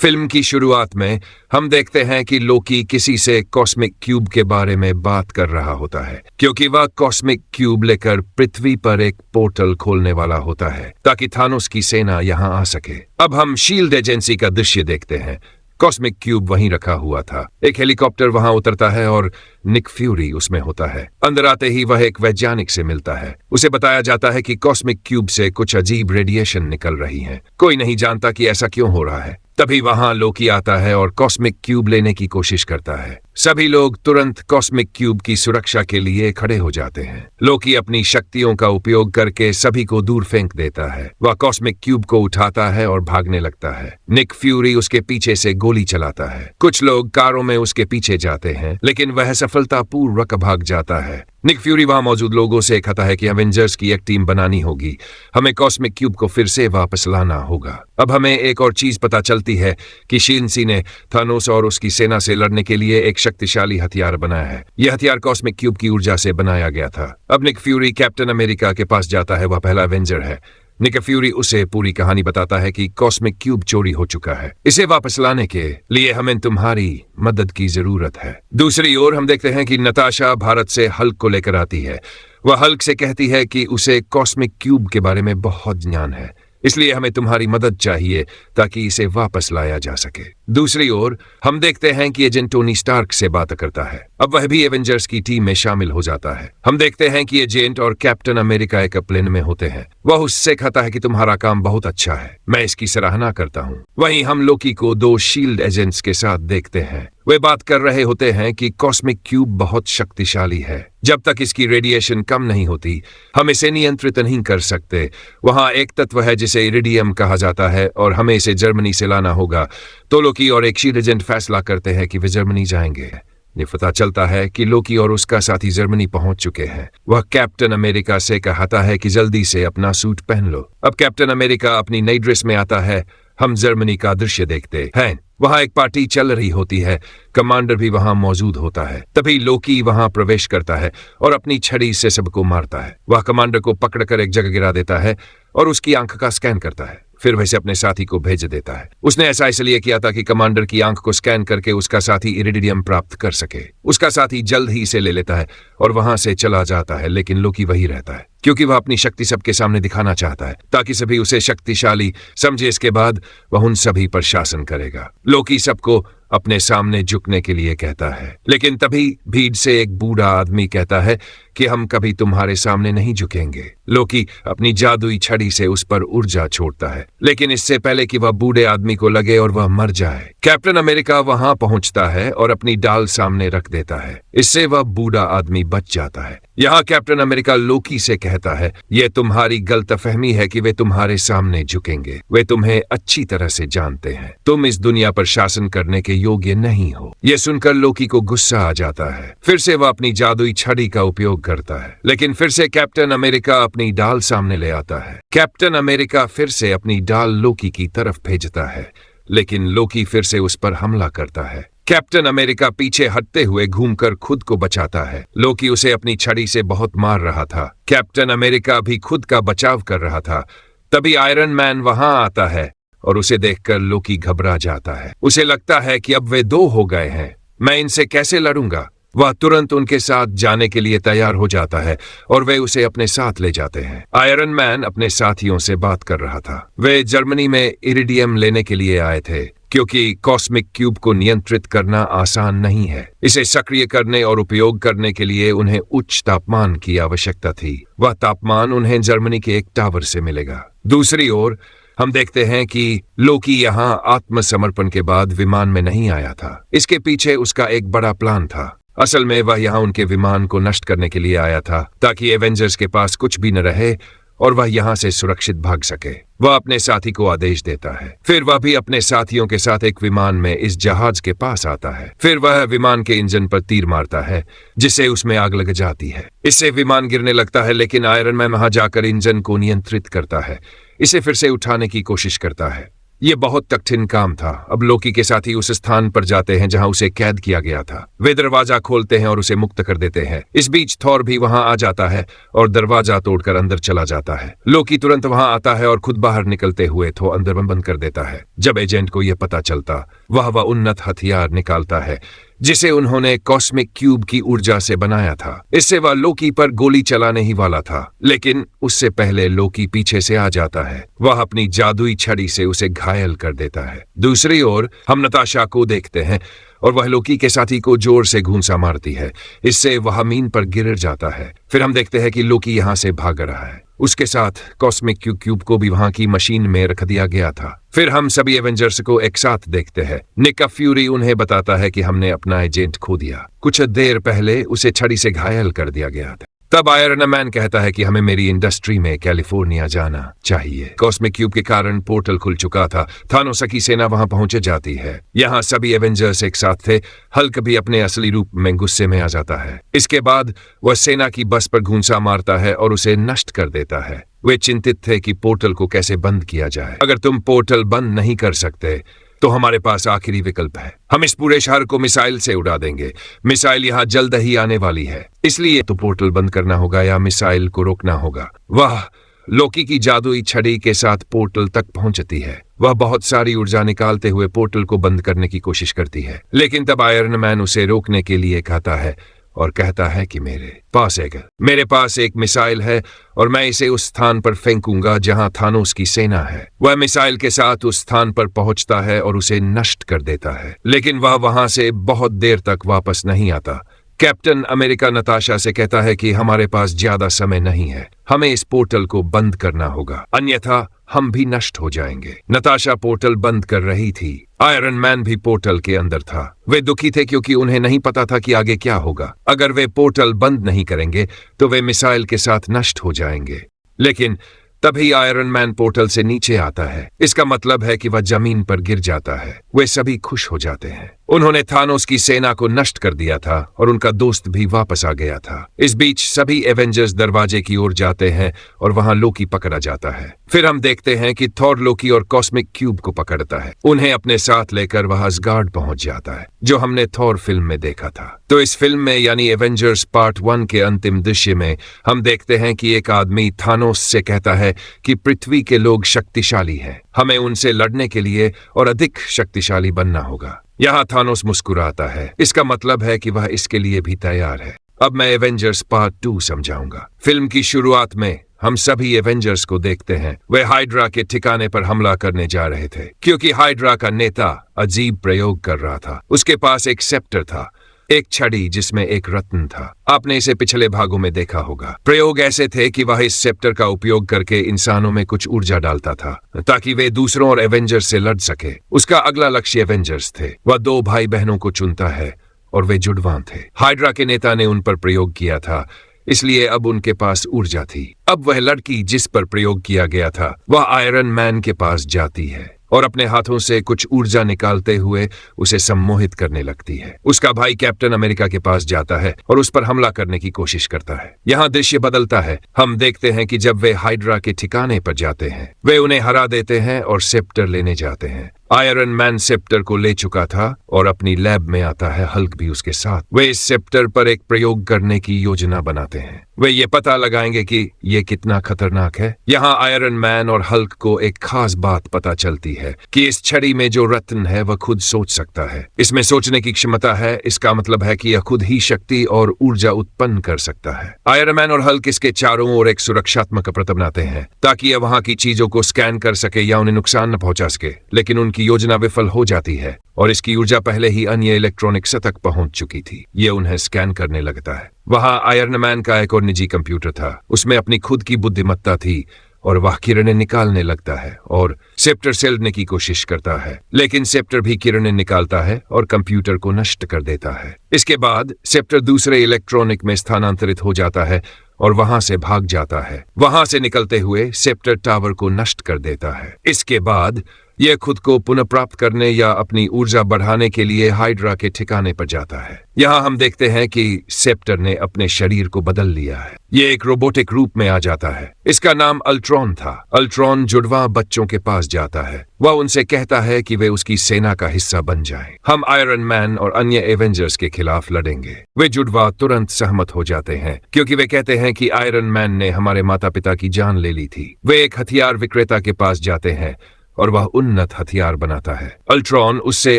Film की शुरुआत में हम देखते हैं कि लोकी किसी से कॉस्मिक क्यूब के बारे में बात कर रहा होता है, क्योंकि वह कॉस्मिक क्यूब लेकर पृथ्वी पर एक पोर्टल खोलने वाला होता है ताकि थानोस की सेना यहां आ सके। अब हम शील्ड एजेंसी का दृश्य देखते हैं। कॉस्मिक क्यूब वहीं रखा हुआ था। एक हेलीकॉप्टर वहां उतरता है और निक फ्यूरी उसमें होता है। अंदर आते ही वह एक वैज्ञानिक से मिलता है। उसे बताया जाता है कि कॉस्मिक क्यूब से कुछ अजीब रेडिएशन निकल रही है। कोई नहीं जानता कि ऐसा क्यों हो रहा है। तभी वहां लोकी आता है और कॉस्मिक क्यूब लेने की कोशिश करता है। सभी लोग तुरंत कॉस्मिक क्यूब की सुरक्षा के लिए खड़े हो जाते हैं। लोकी अपनी शक्तियों का उपयोग करके सभी को दूर फेंक देता है। वह कॉस्मिक क्यूब को उठाता है और भागने लगता है। निक फ्यूरी उसके पीछे से गोली चलाता है। कुछ लोग कारों में उसके पीछे जाते हैं, लेकिन वह सफलतापूर्वक भाग जाता है। निक फ्यूरी वहां मौजूद लोगों से कहता है कि एवेंजर्स की एक टीम बनानी होगी। हमें कॉस्मिक क्यूब को फिर से वापस लाना होगा। अब हमें एक और चीज पता चलती है कि शिनसी ने थानोस और उसकी सेना से लड़ने के लिए एक शक्तिशाली हथियार बनाया है। यह हथियार कॉस्मिक क्यूब की ऊर्जा से बनाया गया था। अब निक फ्यूरी कैप्टन अमेरिका के पास जाता है। वह पहला एवेंजर है। निक फ्यूरी उसे पूरी कहानी बताता है कि कॉस्मिक क्यूब चोरी हो चुका है। इसे वापस लाने के लिए हमें तुम्हारी मदद की जरूरत है। दूसरी ओर हम देखते हैं कि नताशा भारत से हल्क को लेकर आती है। वह हल्क से कहती है कि उसे कॉस्मिक क्यूब के बारे में बहुत ज्ञान है, इसलिए हमें तुम्हारी मदद चाहिए ताकि इसे वापस लाया जा सके। दूसरी ओर हम देखते हैं कि एजेंट टोनी स्टार्क से बात करता है। अब वह भी एवेंजर्स की टीम में शामिल हो जाता है। हम देखते हैं कि एजेंट और कैप्टन अमेरिका एक प्लेन में होते हैं। वह उससे कहता है कि तुम्हारा काम बहुत अच्छा है, मैं इसकी सराहना करता हूँ। वहीं हम लोकी को दो शील्ड एजेंट्स के साथ देखते हैं। वे बात कर रहे होते हैं कि कॉस्मिक क्यूब बहुत शक्तिशाली है। जब तक इसकी रेडिएशन कम नहीं होती, हम इसे नियंत्रित नहीं कर सकते। वहां एक तत्व है जिसे इरिडियम कहा जाता है और हमें इसे जर्मनी से लाना होगा। तो लोकी और एक शील्ड एजेंट फैसला करते हैं कि वे जर्मनी जाएंगे। ये पता चलता है कि लोकी और उसका साथी जर्मनी पहुंच चुके हैं। वह कैप्टन अमेरिका से कहता है कि जल्दी से अपना सूट पहन लो। अब कैप्टन अमेरिका अपनी नई ड्रेस में आता है। हम जर्मनी का दृश्य देखते हैं। वहां एक पार्टी चल रही होती है। कमांडर भी वहां मौजूद होता है। तभी लोकी वहां प्रवेश करता है और अपनी छड़ी से सबको मारता है। वह कमांडर को पकड़कर एक जगह गिरा देता है और उसकी आंख का स्कैन करता है। फिर वैसे अपने साथी को भेज देता है। उसने ऐसा इसलिए किया था कि कमांडर की आंख को स्कैन करके उसका साथी इरिडियम प्राप्त कर सके। उसका साथी जल्द ही इसे ले लेता है और वहां से चला जाता है, लेकिन लोकी वही रहता है क्योंकि वह अपनी शक्ति सबके सामने दिखाना चाहता है ताकि सभी उसे शक्तिशाली समझे। इसके बाद वह उन सभी पर शासन करेगा। लोकी सबको अपने सामने झुकने के लिए कहता है, लेकिन तभी भीड़ से एक बूढ़ा आदमी कहता है कि हम कभी तुम्हारे सामने नहीं झुकेंगे। लोकी अपनी जादुई छड़ी से उस पर ऊर्जा छोड़ता है, लेकिन इससे पहले कि वह बूढ़े आदमी को लगे और वह मर जाए, कैप्टन अमेरिका वहां पहुंचता है और अपनी डाल सामने रख देता है। इससे वह बूढ़ा आदमी बच जाता है। यहाँ कैप्टन अमेरिका लोकी से कहता है, यह तुम्हारी गलतफहमी है कि वे तुम्हारे सामने झुकेंगे। वे तुम्हें अच्छी तरह से जानते हैं। तुम इस दुनिया पर शासन करने के योग्य नहीं हो। यह सुनकर लोकी को गुस्सा आ जाता है। फिर से वह अपनी जादुई छड़ी का उपयोग करता है, लेकिन फिर से कैप्टन अमेरिका अपनी डाल सामने ले आता है। कैप्टन अमेरिका फिर से अपनी डाल लोकी की तरफ भेजता है, लेकिन लोकी फिर से उस पर हमला करता है। कैप्टन अमेरिका पीछे हटते हुए घूमकर खुद को बचाता है। लोकी उसे अपनी छड़ी से बहुत मार रहा था। कैप्टन अमेरिका भी खुद का बचाव कर रहा था। तभी आयरन मैन वहां आता है और उसे देखकर लोकी घबरा जाता है। उसे लगता है कि अब वे दो हो गए हैं, मैं इनसे कैसे लड़ूंगा। वह तुरंत उनके साथ जाने के लिए तैयार हो जाता है और वे उसे अपने साथ ले जाते हैं। आयरन मैन अपने साथियों से बात कर रहा था। वे जर्मनी में इरिडियम लेने के लिए आए थे क्योंकि कॉस्मिक क्यूब को नियंत्रित करना आसान नहीं है। इसे सक्रिय करने और उपयोग करने के लिए उन्हें उच्च तापमान की आवश्यकता थी। वह तापमान उन्हें जर्मनी के एक टावर से मिलेगा। दूसरी ओर हम देखते हैं कि लोकी यहाँ आत्मसमर्पण के बाद विमान में नहीं आया था। इसके पीछे उसका एक बड़ा प्लान था। असल में वह यहाँ उनके विमान को नष्ट करने के लिए आया था ताकि एवेंजर्स के पास कुछ भी न रहे और वह यहाँ से सुरक्षित भाग सके। वह अपने साथी को आदेश देता है। फिर वह भी अपने साथियों के साथ एक विमान में इस जहाज के पास आता है। फिर वह विमान के इंजन पर तीर मारता है जिससे उसमें आग लग जाती है। इससे विमान गिरने लगता है, लेकिन आयरन मैन वहां जाकर इंजन को नियंत्रित करता है। इसे फिर से उठाने की कोशिश करता है, ये बहुत कठिन काम था। अब लोकी के साथी उस स्थान पर जाते हैं जहां उसे कैद किया गया था। वे दरवाजा खोलते हैं और उसे मुक्त कर देते हैं। इस बीच थॉर भी वहां आ जाता है और दरवाजा तोड़कर अंदर चला जाता है। लोकी तुरंत वहां आता है और खुद बाहर निकलते हुए थॉर अंदर बंद कर देता है। जब एजेंट को यह पता चलता, वह उन्नत हथियार निकालता है जिसे उन्होंने कॉस्मिक क्यूब की ऊर्जा से बनाया था। इससे वह लोकी पर गोली चलाने ही वाला था, लेकिन उससे पहले लोकी पीछे से आ जाता है। वह अपनी जादुई छड़ी से उसे घायल कर देता है। दूसरी ओर हम नताशा को देखते हैं और वह लोकी के साथी को जोर से घूंसा मारती है। इससे वह जमीन पर गिर जाता है। फिर हम देखते हैं कि लोकी यहां से भाग रहा है। उसके साथ कॉस्मिक क्यूब को भी वहां की मशीन में रख दिया गया था। फिर हम सभी एवेंजर्स को एक साथ देखते हैं। निक फ्यूरी उन्हें बताता है कि हमने अपना एजेंट खो दिया। कुछ देर पहले उसे छड़ी से घायल कर दिया गया था। तब आयरन मैन कहता है कि हमें मेरी इंडस्ट्री में कैलिफोर्निया जाना चाहिए। कॉस्मिक क्यूब के कारण पोर्टल खुल चुका था। थानोस की सेना वहां पहुंच जाती है। यहाँ सभी एवेंजर्स एक साथ थे। हल्क भी अपने असली रूप में गुस्से में आ जाता है। इसके बाद वह सेना की बस पर घूंसा मारता है और उसे नष्ट कर देता है। वे चिंतित थे कि पोर्टल को कैसे बंद किया जाए। अगर तुम पोर्टल बंद नहीं कर सकते तो हमारे पास आखिरी विकल्प है। हम इस पूरे शहर को मिसाइल से उड़ा देंगे। मिसाइल यहाँ जल्द ही आने वाली है, इसलिए तो पोर्टल बंद करना होगा या मिसाइल को रोकना होगा। वह लोकी की जादुई छड़ी के साथ पोर्टल तक पहुंचती है। वह बहुत सारी ऊर्जा निकालते हुए पोर्टल को बंद करने की कोशिश करती है, लेकिन तब आयरन मैन उसे रोकने के लिए कहता है और कहता है कि मेरे पास एक मिसाइल है और मैं इसे उस स्थान पर फेंकूंगा जहां थानोस की सेना है। वह मिसाइल के साथ उस स्थान पर पहुंचता है और उसे नष्ट कर देता है, लेकिन वह वहां से बहुत देर तक वापस नहीं आता। कैप्टन अमेरिका नताशा से कहता है कि हमारे पास ज्यादा समय नहीं है, हमें इस पोर्टल को बंद करना होगा, अन्यथा हम भी नष्ट हो जाएंगे। नताशा पोर्टल बंद कर रही थी। आयरन मैन भी पोर्टल के अंदर था। वे दुखी थे क्योंकि उन्हें नहीं पता था कि आगे क्या होगा। अगर वे पोर्टल बंद नहीं करेंगे तो वे मिसाइल के साथ नष्ट हो जाएंगे। लेकिन तभी आयरन मैन पोर्टल से नीचे आता है। इसका मतलब है कि वह जमीन पर गिर जाता है। वे सभी खुश हो जाते हैं। उन्होंने थानोस की सेना को नष्ट कर दिया था और उनका दोस्त भी वापस आ गया था। इस बीच सभी एवेंजर्स दरवाजे की ओर जाते हैं और वहां लोकी पकड़ा जाता है। फिर हम देखते हैं कि थॉर लोकी और कॉस्मिक क्यूब को पकड़ता है। उन्हें अपने साथ लेकर वह असगार्ड पहुंच जाता है, जो हमने थॉर फिल्म में देखा था। तो इस फिल्म में यानी एवेंजर्स पार्ट 1 के अंतिम दृश्य में हम देखते हैं कि एक आदमी थानोस से कहता है कि पृथ्वी के लोग शक्तिशाली हैं, हमें उनसे लड़ने के लिए और अधिक शक्तिशाली बनना होगा। यहाँ थानोस मुस्कुराता है। इसका मतलब है कि वह इसके लिए भी तैयार है। अब मैं एवेंजर्स पार्ट 2 समझाऊंगा। फिल्म की शुरुआत में हम सभी एवेंजर्स को देखते हैं। वे हाइड्रा के ठिकाने पर हमला करने जा रहे थे, क्योंकि हाइड्रा का नेता अजीब प्रयोग कर रहा था। उसके पास एक सेप्टर था, एक छड़ी जिसमें एक रत्न था। आपने इसे पिछले भागों में देखा होगा। प्रयोग ऐसे थे कि वह इस सेप्टर का उपयोग करके इंसानों में कुछ ऊर्जा डालता था ताकि वे दूसरों और एवेंजर्स से लड़ सके। उसका अगला लक्ष्य एवेंजर्स थे। वह 2 भाई बहनों को चुनता है और वे जुड़वां थे। हाइड्रा के नेता ने उन पर प्रयोग किया था, इसलिए अब उनके पास ऊर्जा थी। अब वह लड़की जिस पर प्रयोग किया गया था वह आयरन मैन के पास जाती है और अपने हाथों से कुछ ऊर्जा निकालते हुए उसे सम्मोहित करने लगती है। उसका भाई कैप्टन अमेरिका के पास जाता है और उस पर हमला करने की कोशिश करता है। यहाँ दृश्य बदलता है। हम देखते हैं कि जब वे हाइड्रा के ठिकाने पर जाते हैं, वे उन्हें हरा देते हैं और सेप्टर लेने जाते हैं। आयरन मैन सेप्टर को ले चुका था और अपनी लैब में आता है। हल्क भी उसके साथ। वे इस सेप्टर पर एक प्रयोग करने की योजना बनाते हैं। वे ये पता लगाएंगे कि ये कितना खतरनाक है। यहाँ आयरन मैन और हल्क को एक खास बात पता चलती है कि इस छड़ी में जो रत्न है वह खुद सोच सकता है। इसमें सोचने की क्षमता है। इसका मतलब है कि यह खुद ही शक्ति और ऊर्जा उत्पन्न कर सकता है। आयरन मैन और हल्क इसके चारों ओर एक सुरक्षात्मक परत बनाते हैं ताकि यह वहां की चीजों को स्कैन कर सके या उन्हें नुकसान न पहुंचा सके। लेकिन उनकी योजना विफल हो जाती है और इसकी ऊर्जा पहले ही अन्य इलेक्ट्रॉनिक्स तक पहुंच चुकी थी। ये उन्हें स्कैन करने लगता है। वहां आयरन मैन का एक और निजी कंप्यूटर था। उसमें अपनी खुद की बुद्धिमत्ता थी और वह किरणें निकालने लगता है और सेप्टर से लड़ने की कोशिश करता है। लेकिन सेप्टर भी किरणें निकालता है और कंप्यूटर को नष्ट कर देता है। इसके बाद सेप्टर दूसरे इलेक्ट्रॉनिक में स्थानांतरित हो जाता है और वहां से भाग जाता है। वहां से निकलते हुए सेप्टर टावर को नष्ट कर देता है। इसके बाद यह खुद को पुनः प्राप्त करने या अपनी ऊर्जा बढ़ाने के लिए हाइड्रा के ठिकाने पर जाता है। यहाँ हम देखते हैं कि सेप्टर ने अपने शरीर को बदल लिया है। ये एक रोबोटिक रूप में आ जाता है। इसका नाम अल्ट्रॉन था। अल्ट्रॉन जुड़वा बच्चों के पास जाता है। वह उनसे कहता है कि वे उसकी सेना का हिस्सा बन जाएं। हम आयरन मैन और अन्य एवेंजर्स के खिलाफ लड़ेंगे। वे जुड़वा तुरंत सहमत हो जाते हैं क्योंकि वे कहते हैं कि आयरन मैन ने हमारे माता पिता की जान ले ली थी। वे एक हथियार विक्रेता के पास जाते हैं और वह उन्नत हथियार बनाता है। अल्ट्रॉन उससे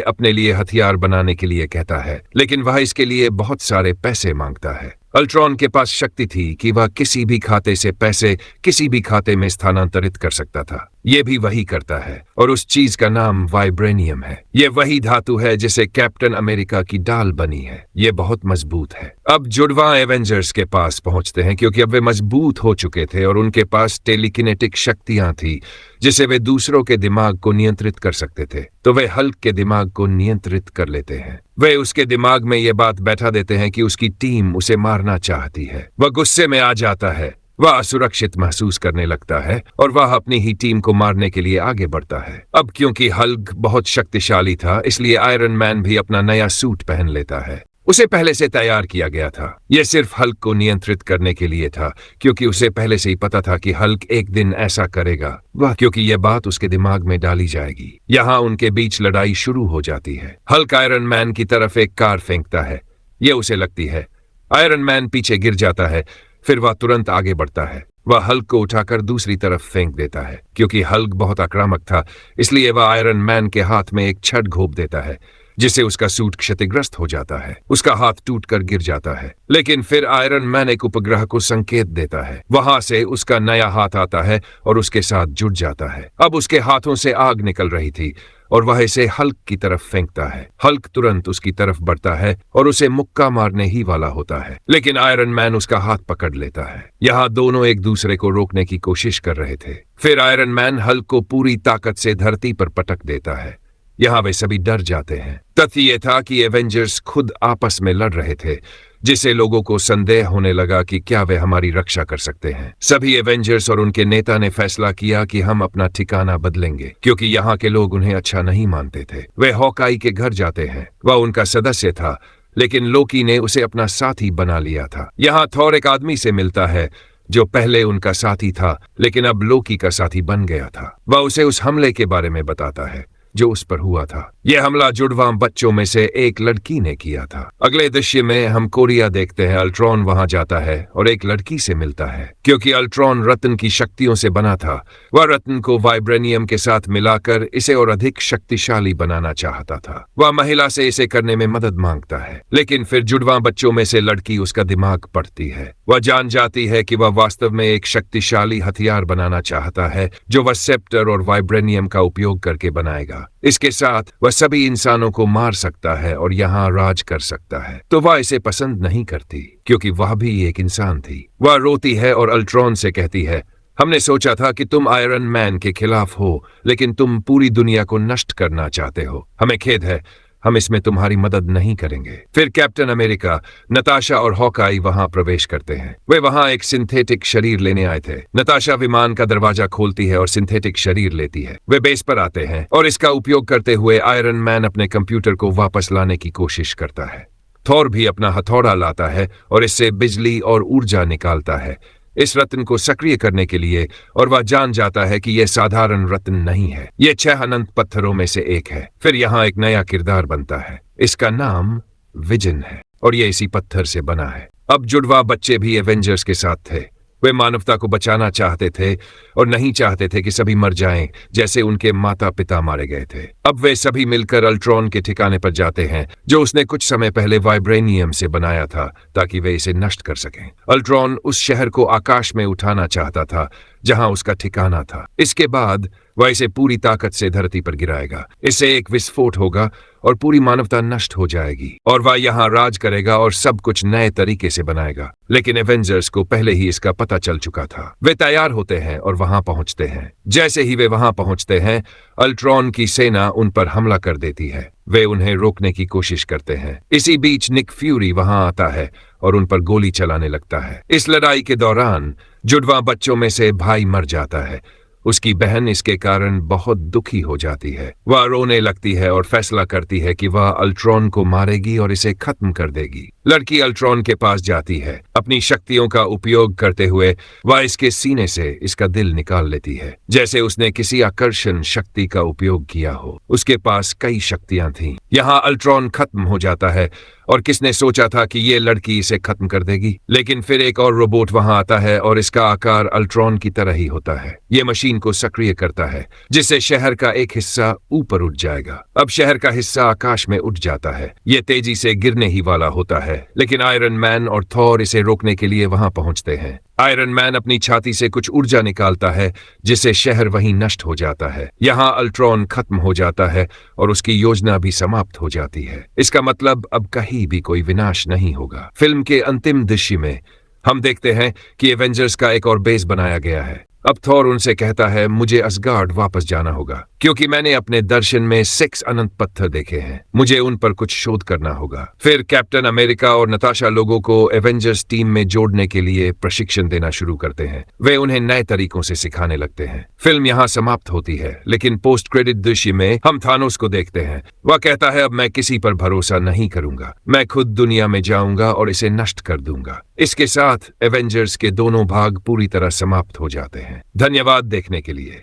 अपने लिए हथियार बनाने के लिए कहता है, लेकिन वह इसके लिए बहुत सारे पैसे मांगता है। अल्ट्रॉन के पास शक्ति थी कि वह किसी भी खाते से पैसे किसी भी खाते में स्थानांतरित कर सकता था। ये भी वही करता है और उस चीज का नाम वाइब्रेनियम है। ये वही धातु है जिसे कैप्टन अमेरिका की डाल बनी है। ये बहुत मजबूत है। अब जुड़वा एवेंजर्स के पास पहुंचते हैं क्योंकि अब वे मजबूत हो चुके थे और उनके पास टेलीकिनेटिक शक्तियां थी जिसे वे दूसरों के दिमाग को नियंत्रित कर सकते थे। तो वे हल्क के दिमाग को नियंत्रित कर लेते हैं। वे उसके दिमाग में ये बात बैठा देते हैं कि उसकी टीम उसे मारना चाहती है। वह गुस्से में आ जाता है। वह असुरक्षित महसूस करने लगता है और वह अपनी ही टीम को मारने के लिए आगे बढ़ता है। अब क्योंकि हल्क बहुत शक्तिशाली था, इसलिए आयरन मैन भी अपना नया सूट पहन लेता है। उसे पहले से तैयार किया गया था। यह सिर्फ हल्क को नियंत्रित करने के लिए था क्योंकि उसे पहले से ही पता था कि हल्क एक दिन ऐसा करेगा। वह क्योंकि यह बात उसके दिमाग में डाली जाएगी। यहाँ उनके बीच लड़ाई शुरू हो जाती है। हल्क आयरन मैन की तरफ एक कार फेंकता है। यह उसे लगती है। आयरन मैन पीछे गिर जाता है। फिर वह तुरंत आगे बढ़ता है। वह हल्क को उठाकर दूसरी तरफ फेंक देता है। क्योंकि हल्क बहुत आक्रामक था, इसलिए वह आयरन मैन के हाथ में एक छड़ घोंप देता है जिससे उसका सूट क्षतिग्रस्त हो जाता है। उसका हाथ टूटकर गिर जाता है। लेकिन फिर आयरन मैन एक उपग्रह को संकेत देता है। वहां से उसका नया हाथ आता है और उसके साथ जुड़ जाता है। अब उसके हाथों से आग निकल रही थी और वह इसे हल्क की तरफ फेंकता है। हल्क तुरंत उसकी तरफ बढ़ता है और उसे मुक्का मारने ही वाला होता है, लेकिन आयरन मैन उसका हाथ पकड़ लेता है। यहाँ दोनों एक दूसरे को रोकने की कोशिश कर रहे थे। फिर आयरन मैन हल्क को पूरी ताकत से धरती पर पटक देता है। यहाँ वे सभी डर जाते हैं। तथ्य यह था कि एवेंजर्स खुद आपस में लड़ रहे थे, जिससे लोगों को संदेह होने लगा कि क्या वे हमारी रक्षा कर सकते हैं। सभी एवेंजर्स और उनके नेता ने फैसला किया कि हम अपना ठिकाना बदलेंगे क्योंकि यहाँ के लोग उन्हें अच्छा नहीं मानते थे। वे हॉकाई के घर जाते हैं। वह उनका सदस्य था, लेकिन लोकी ने उसे अपना साथी बना लिया था। यहाँ थॉर एक आदमी से मिलता है जो पहले उनका साथी था, लेकिन अब लोकी का साथी बन गया था। वह उसे उस हमले के बारे में बताता है जो उस पर हुआ था। यह हमला जुड़वा बच्चों में से एक लड़की ने किया था। अगले दृश्य में हम कोरिया देखते हैं। अल्ट्रॉन वहां जाता है और एक लड़की से मिलता है। क्योंकि अल्ट्रॉन रत्न की शक्तियों से बना था, वह रत्न को वाइब्रेनियम के साथ मिलाकर इसे और अधिक शक्तिशाली बनाना चाहता था। वह महिला से इसे करने में मदद मांगता है, लेकिन फिर जुड़वा बच्चों में से लड़की उसका दिमाग पढ़ती है। वह जान जाती है कि वह वास्तव में एक शक्तिशाली हथियार बनाना चाहता है जो वह सेप्टर और वाइब्रेनियम का उपयोग करके बनाएगा। इसके साथ वह सभी इंसानों को मार सकता है और यहाँ राज कर सकता है। तो वह इसे पसंद नहीं करती क्योंकि वह भी एक इंसान थी। वह रोती है और अल्ट्रॉन से कहती है, हमने सोचा था कि तुम आयरन मैन के खिलाफ हो, लेकिन तुम पूरी दुनिया को नष्ट करना चाहते हो। हमें खेद है, हम इसमें तुम्हारी मदद नहीं करेंगे। फिर कैप्टन अमेरिका, नताशा और हॉकाई वहां प्रवेश करते हैं। वे वहां एक सिंथेटिक शरीर लेने आए थे। नताशा विमान का दरवाजा खोलती है और सिंथेटिक शरीर लेती है। वे बेस पर आते हैं और इसका उपयोग करते हुए आयरन मैन अपने कंप्यूटर को वापस लाने की कोशिश करता है। थॉर भी अपना हथौड़ा लाता है और इससे बिजली और ऊर्जा निकालता है इस रत्न को सक्रिय करने के लिए, और वह जान जाता है कि यह साधारण रत्न नहीं है। यह 6 अनंत पत्थरों में से एक है। फिर यहाँ एक नया किरदार बनता है। इसका नाम विजन है और यह इसी पत्थर से बना है। अब जुड़वा बच्चे भी एवेंजर्स के साथ थे। वे मानवता को बचाना चाहते थे और नहीं चाहते थे कि सभी मर जाएं जैसे उनके माता पिता मारे गए थे। अब वे सभी मिलकर अल्ट्रॉन के ठिकाने पर जाते हैं जो उसने कुछ समय पहले वाइब्रेनियम से बनाया था ताकि वे इसे नष्ट कर सकें। अल्ट्रॉन उस शहर को आकाश में उठाना चाहता था जहां उसका ठिकाना था। इसके बाद वह इसे पूरी ताकत से धरती पर गिराएगा। इससे एक विस्फोट होगा और पूरी मानवता नष्ट हो जाएगी और वह यहाँ राज करेगा और सब कुछ नए तरीके से बनाएगा। लेकिन एवेंजर्स को पहले ही इसका पता चल चुका था। वे तैयार होते हैं और वहां पहुंचते हैं। जैसे ही वे वहां पहुंचते हैं, अल्ट्रॉन की सेना उन पर हमला कर देती है। वे उन्हें रोकने की कोशिश करते हैं। इसी बीच निक फ्यूरी वहां आता है और उन पर गोली चलाने लगता है। इस लड़ाई के दौरान जुड़वा बच्चों में से भाई मर जाता है उसकी बहन इसके कारण बहुत दुखी हो जाती है। वह रोने लगती है और फैसला करती है कि वह अल्ट्रॉन को मारेगी और इसे खत्म कर देगी। लड़की अल्ट्रॉन के पास जाती है। अपनी शक्तियों का उपयोग करते हुए वह इसके सीने से इसका दिल निकाल लेती है, जैसे उसने किसी आकर्षण शक्ति का उपयोग किया हो। उसके पास कई शक्तियां थीं। यहाँ अल्ट्रॉन खत्म हो जाता है और किसने सोचा था कि ये लड़की इसे खत्म कर देगी। लेकिन फिर एक और रोबोट वहां आता है और इसका आकार अल्ट्रॉन की तरह ही होता है। ये मशीन को सक्रिय करता है, जिससे शहर का एक हिस्सा ऊपर उठ जाएगा। अब शहर का हिस्सा आकाश में उठ जाता है। ये तेजी से गिरने ही वाला होता है, लेकिन आयरन मैन और थॉर इसे रोकने के लिए वहां पहुंचते हैं। आयरन मैन अपनी छाती से कुछ ऊर्जा निकालता है, जिससे शहर वहीं नष्ट हो जाता है। यहाँ अल्ट्रॉन खत्म हो जाता है और उसकी योजना भी समाप्त हो जाती है। इसका मतलब अब कहीं भी कोई विनाश नहीं होगा। फिल्म के अंतिम दृश्य में हम देखते हैं कि एवेंजर्स का एक और बेस बनाया गया है। अब थॉर उनसे कहता है, मुझे असगार्ड वापस जाना होगा, क्योंकि मैंने अपने दर्शन में 6 अनंत पत्थर देखे हैं। मुझे उन पर कुछ शोध करना होगा। फिर कैप्टन अमेरिका और नताशा लोगों को एवेंजर्स टीम में जोड़ने के लिए प्रशिक्षण देना शुरू करते हैं। वे उन्हें नए तरीकों से सिखाने लगते हैं। फिल्म यहाँ समाप्त होती है, लेकिन पोस्ट क्रेडिट दृश्य में हम थानोस को देखते हैं। वह कहता है, अब मैं किसी पर भरोसा नहीं करूंगा। मैं खुद दुनिया में जाऊंगा और इसे नष्ट कर दूंगा। इसके साथ एवेंजर्स के दोनों भाग पूरी तरह समाप्त हो जाते हैं। धन्यवाद देखने के लिए।